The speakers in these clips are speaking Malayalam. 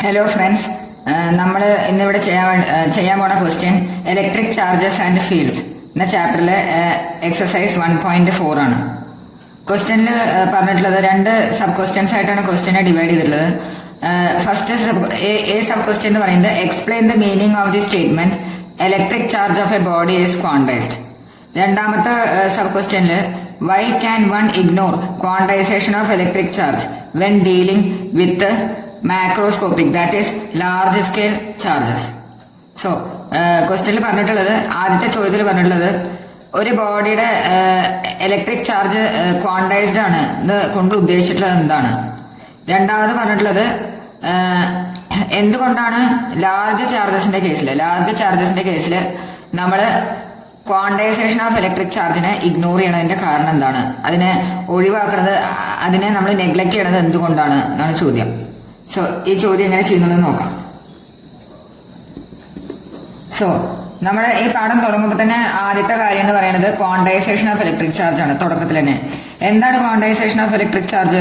ഹലോ ഫ്രണ്ട്സ്, നമ്മൾ ഇന്നിവിടെ ചെയ്യാൻ പോണ question electric charges and fields എന്ന ചാപ്റ്ററിലെ എക്സസൈസ് 1.4 ആണ്. ക്വസ്റ്റ്യനിൽ പറഞ്ഞിട്ടുള്ളത് രണ്ട് സബ് ക്വസ്റ്റ്യൻസ് ആയിട്ടാണ് ക്വസ്റ്റ്യനെ ഡിവൈഡ് ചെയ്തിട്ടുള്ളത്. ഫസ്റ്റ് സബ് ക്വസ്റ്റ്യൻ എന്ന് പറയുന്നത് explain the meaning of the statement electric charge of a body is quantized. രണ്ടാമത്തെ സബ് ക്വസ്റ്റ്യനിൽ why can one ignore quantization of electric charge when dealing with macroscopic that is large scale charges. So ക്വസ്റ്റ്യനിൽ പറഞ്ഞിട്ടുള്ളത്, ആദ്യത്തെ ചോദ്യത്തിൽ പറഞ്ഞിട്ടുള്ളത് ഒരു ബോഡിയുടെ ഇലക്ട്രിക് ചാർജ് ക്വാണ്ടൈസ്ഡ് ആണ് എന്ന് കൊണ്ട് ഉദ്ദേശിച്ചിട്ടുള്ളത് എന്താണ്. രണ്ടാമത് പറഞ്ഞിട്ടുള്ളത് എന്തുകൊണ്ടാണ് ലാർജ് ചാർജസിന്റെ കേസിൽ നമ്മൾ ക്വാണ്ടൈസേഷൻ ഓഫ് ഇലക്ട്രിക് ചാർജിനെ ഇഗ്നോർ ചെയ്യണതിന്റെ കാരണം എന്താണ്, അതിനെ ഒഴിവാക്കുന്നത്, അതിനെ നമ്മൾ നെഗ്ലക്ട് ചെയ്യണത് എന്തുകൊണ്ടാണ് എന്നാണ് ചോദ്യം. സോ ഈ ചോദ്യം എങ്ങനെ ചെയ്യുന്നുണ്ടെന്ന് നോക്കാം. സോ നമ്മൾ ഈ പാഠം തുടങ്ങുമ്പോൾ തന്നെ ആദ്യത്തെ കാര്യം എന്ന് പറയുന്നത് ക്വാണ്ടൈസേഷൻ ഓഫ് ഇലക്ട്രിക് ചാർജ് ആണ്. തുടക്കത്തിൽ തന്നെ എന്താണ് quantisation of electric charge?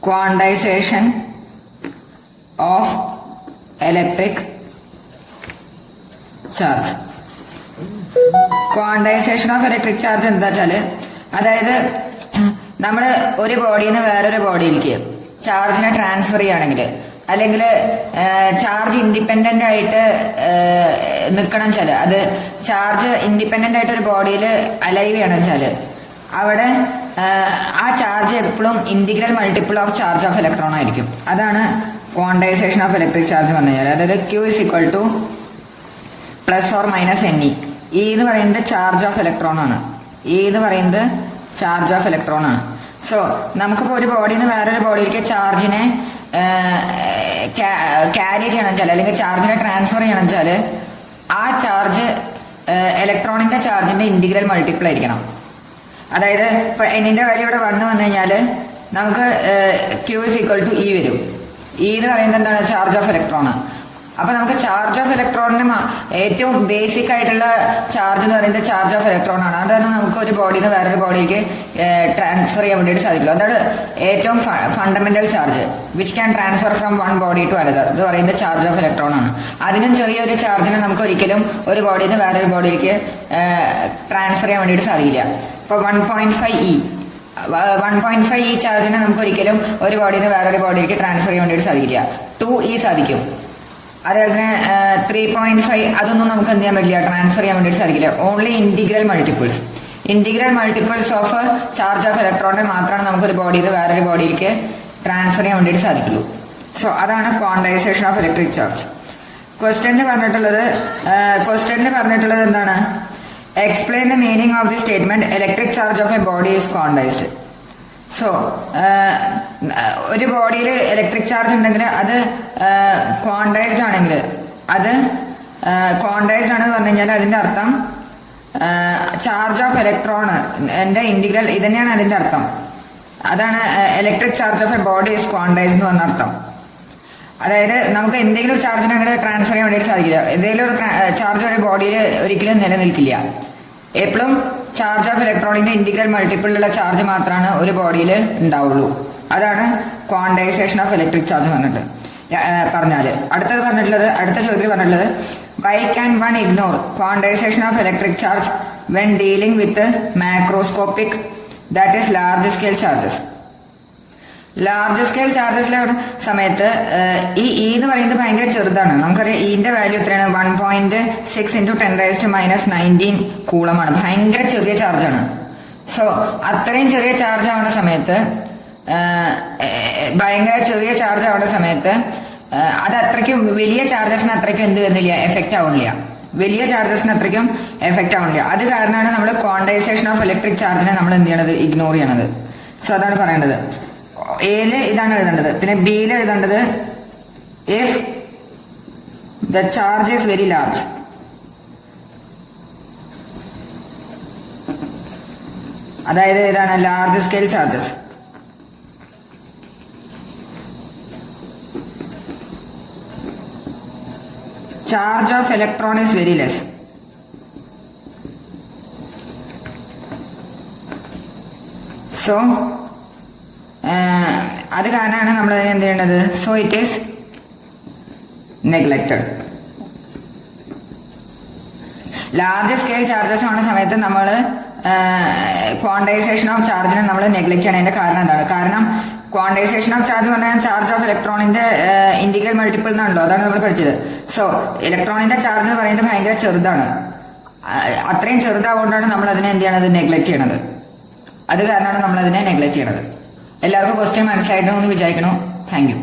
Quantisation of electric charge quantisation of electric charge എന്താ വെച്ചാല്, അതായത് നമ്മൾ ഒരു ബോഡിയിൽ നിന്ന് വേറൊരു ബോഡിയിലേക്ക് ചാർജിനെ ട്രാൻസ്ഫർ ചെയ്യുകയാണെങ്കിൽ, അല്ലെങ്കിൽ ചാർജ് ഇൻഡിപെൻഡന്റ് ആയിട്ട് നിൽക്കണം വെച്ചാല്, അത് ചാർജ് ഇൻഡിപെൻഡന്റ് ആയിട്ട് ഒരു ബോഡിയിൽ അലൈവ് ചെയ്യണം വെച്ചാല്, അവിടെ ആ ചാർജ് എപ്പോഴും integral multiple of charge of electron ആയിരിക്കും. അതാണ് ക്വാണ്ടൈസേഷൻ ഓഫ് ഇലക്ട്രിക് ചാർജ് പറഞ്ഞു കഴിഞ്ഞാൽ. അതായത് Q is equal to plus or minus NE. E എന്ന് പറയുന്നത് ചാർജ് ഓഫ് ഇലക്ട്രോൺ ആണ്. സോ നമുക്കിപ്പോ ഒരു ബോഡിയിൽ നിന്ന് വേറൊരു ബോഡിയിലേക്ക് ചാർജിനെ ക്യാരി ചെയ്യണം വെച്ചാൽ, അല്ലെങ്കിൽ ചാർജിനെ ട്രാൻസ്ഫർ ചെയ്യണം വെച്ചാൽ, ആ ചാർജ് ഇലക്ട്രോണിന്റെ ചാർജിന്റെ ഇന്റഗ്രൽ മൾട്ടിപ്പിൾ ആയിരിക്കണം. അതായത് ഇപ്പൊ എന്നിന്റെ വാല്യൂ ഇവിടെ 1 വന്നു കഴിഞ്ഞാൽ നമുക്ക് Q is equal to E വരും. E എന്ന് പറയുന്നത് എന്താണ്? Charge of electron. അപ്പൊ നമുക്ക് ചാർജ് ഓഫ് ഇലക്ട്രോണിന് ഏറ്റവും ബേസിക് ആയിട്ടുള്ള ചാർജ് എന്ന് പറയുന്നത് ചാർജ് ഓഫ് ഇലക്ട്രോൺ ആണ്. അതാണ് നമുക്ക് ഒരു ബോഡിയിൽ നിന്ന് വേറൊരു ബോഡിയിലേക്ക് ട്രാൻസ്ഫർ ചെയ്യാൻ വേണ്ടിയിട്ട് സാധിക്കുള്ളൂ. അതാണ് ഏറ്റവും fundamental charge which can transfer from one body to another എന്ന് പറയുന്നത് ചാർജ് ഓഫ് ഇലക്ട്രോൺ ആണ്. അതിനും ചെറിയൊരു ചാർജിനെ നമുക്ക് ഒരിക്കലും ഒരു ബോഡിയിൽ നിന്ന് വേറൊരു ബോഡിയിലേക്ക് ട്രാൻസ്ഫർ ചെയ്യാൻ വേണ്ടിയിട്ട് സാധിക്കില്ല. ഇപ്പൊ 1.5 ഈ ചാർജിനെ നമുക്ക് ഒരിക്കലും ഒരു ബോഡിയിൽ നിന്ന് വേറൊരു ബോഡിയിലേക്ക് ട്രാൻസ്ഫർ ചെയ്യാൻ വേണ്ടിയിട്ട് സാധിക്കില്ല. 2E സാധിക്കും. അതേപോലെ തന്നെ 3.5 അതൊന്നും നമുക്ക് എന്ത് ചെയ്യാൻ പറ്റില്ല, ട്രാൻസ്ഫർ ചെയ്യാൻ വേണ്ടിയിട്ട് സാധിക്കില്ല. Only integral multiples of charge of ഇലക്ട്രോണിനെ മാത്രമാണ് നമുക്ക് ഒരു ബോഡിയിൽ നിന്ന് വേറൊരു ബോഡിയിലേക്ക് ട്രാൻസ്ഫർ ചെയ്യാൻ വേണ്ടിയിട്ട് സാധിക്കുള്ളൂ. സോ അതാണ് ക്വാണ്ടൈസേഷൻ ഓഫ് ഇലക്ട്രിക് ചാർജ്. ക്വസ്റ്റ്യനിൽ പറഞ്ഞിട്ടുള്ളത് എന്താണ്? Explain the meaning of the statement electric charge of a body is quantised. So ഒരു ബോഡിയിൽ ഇലക്ട്രിക് ചാർജ് ഉണ്ടെങ്കിൽ അത് ക്വാണ്ടൈസ്ഡ് ആണെങ്കിൽ, അത് ക്വാണ്ടൈസ്ഡ് ആണെന്ന് പറഞ്ഞു കഴിഞ്ഞാൽ അതിന്റെ അർത്ഥം ചാർജ് ഓഫ് ഇലക്ട്രോൺ എന്റെ ഇന്റഗ്രൽ ഇത് തന്നെയാണ് അതിന്റെ അർത്ഥം. അതാണ് electric charge of a body is quantised എന്ന് പറഞ്ഞ അർത്ഥം. അതായത് നമുക്ക് എന്തെങ്കിലും ഒരു ചാർജിനെ അങ്ങോട്ട് ട്രാൻസ്ഫർ ചെയ്യാൻ വേണ്ടിയിട്ട് സാധിക്കില്ല. എന്തെങ്കിലും ഒരു ചാർജ് ഒരു ബോഡിയിൽ ഒരിക്കലും നിലനിൽക്കില്ല. എപ്പോഴും ചാർജ് ഓഫ് ഇലക്ട്രോണിന്റെ ഇന്റഗ്രൽ മൾട്ടിപ്പിളുള്ള ചാർജ് മാത്രമാണ് ഒരു ബോഡിയിൽ ഉണ്ടാവുള്ളൂ. അതാണ് ക്വാണ്ടൈസേഷൻ ഓഫ് ഇലക്ട്രിക് ചാർജ് പറഞ്ഞാല്. അടുത്ത ചോദ്യത്തിൽ പറഞ്ഞിട്ടുള്ളത് why can one ignore quantization of electric charge when dealing with macroscopic that is large scale charges. Large scale ചാർജസിലെ സമയത്ത് ഈ E എന്ന് പറയുന്നത് ഭയങ്കര ചെറുതാണ്. നമുക്കറിയാം ഇന്റെ വാല്യൂ എത്രയാണ്? 1.6 × 10⁻⁹ കൂളമാണ്. ഭയങ്കര ചെറിയ ചാർജാണ്. സോ അത്രയും ചെറിയ ചാർജ് ആവുന്ന സമയത്ത് അത് അത്രയ്ക്കും വലിയ ചാർജസിന് അത്രയ്ക്കും എന്ത് വരുന്നില്ല, എഫക്റ്റ് ആവുന്നില്ല. അത് കാരണമാണ് നമ്മൾ ക്വാണ്ടൈസേഷൻ ഓഫ് ഇലക്ട്രിക് ചാർജിനെ നമ്മൾ എന്ത് ചെയ്യണത്, ഇഗ്നോർ ചെയ്യണത്. സോ അതാണ് പറയേണ്ടത്. എയില് ഇതാണ് എഴുതേണ്ടത്. പിന്നെ ബിയിൽ എഴുതേണ്ടത് if the charge is very large. അതായത് ഇതാണ് large scale charges. Charge of electron is very less. So അത് കാരണമാണ് നമ്മൾ അതിനെ എന്ത് ചെയ്യേണ്ടത്. So it is neglected. Large scale charges ആവുന്ന സമയത്ത് നമ്മൾ ക്വാണ്ടൈസേഷൻ ഓഫ് ചാർജിനെ നമ്മൾ നെഗ്ലക്ട് ചെയ്യണതിന്റെ കാരണം എന്താണ്? കാരണം ക്വാണ്ടൈസേഷൻ ഓഫ് ചാർജ് പറഞ്ഞാൽ ചാർജ് ഓഫ് ഇലക്ട്രോണിന്റെ ഇന്റഗ്രൽ മൾട്ടിപ്പിൾ എന്നാണല്ലോ, അതാണ് നമ്മൾ പഠിച്ചത്. സോ ഇലക്ട്രോണിന്റെ ചാർജ് എന്ന് പറയുന്നത് ഭയങ്കര ചെറുതാണ്. അത്രയും ചെറുതാവുകൊണ്ടാണ് നമ്മൾ അതിനെ എന്ത് ചെയ്യണത്? നെഗ്ലക്ട് ചെയ്യണത്. അത് കാരണമാണ് നമ്മൾ അതിനെ നെഗ്ലക്ട് ചെയ്യണത്. എല്ലാവർക്കും ക്വസ്റ്റ്യൻ മനസ്സിലായിട്ടോ എന്ന് വിചാരിക്കണു. Thank you.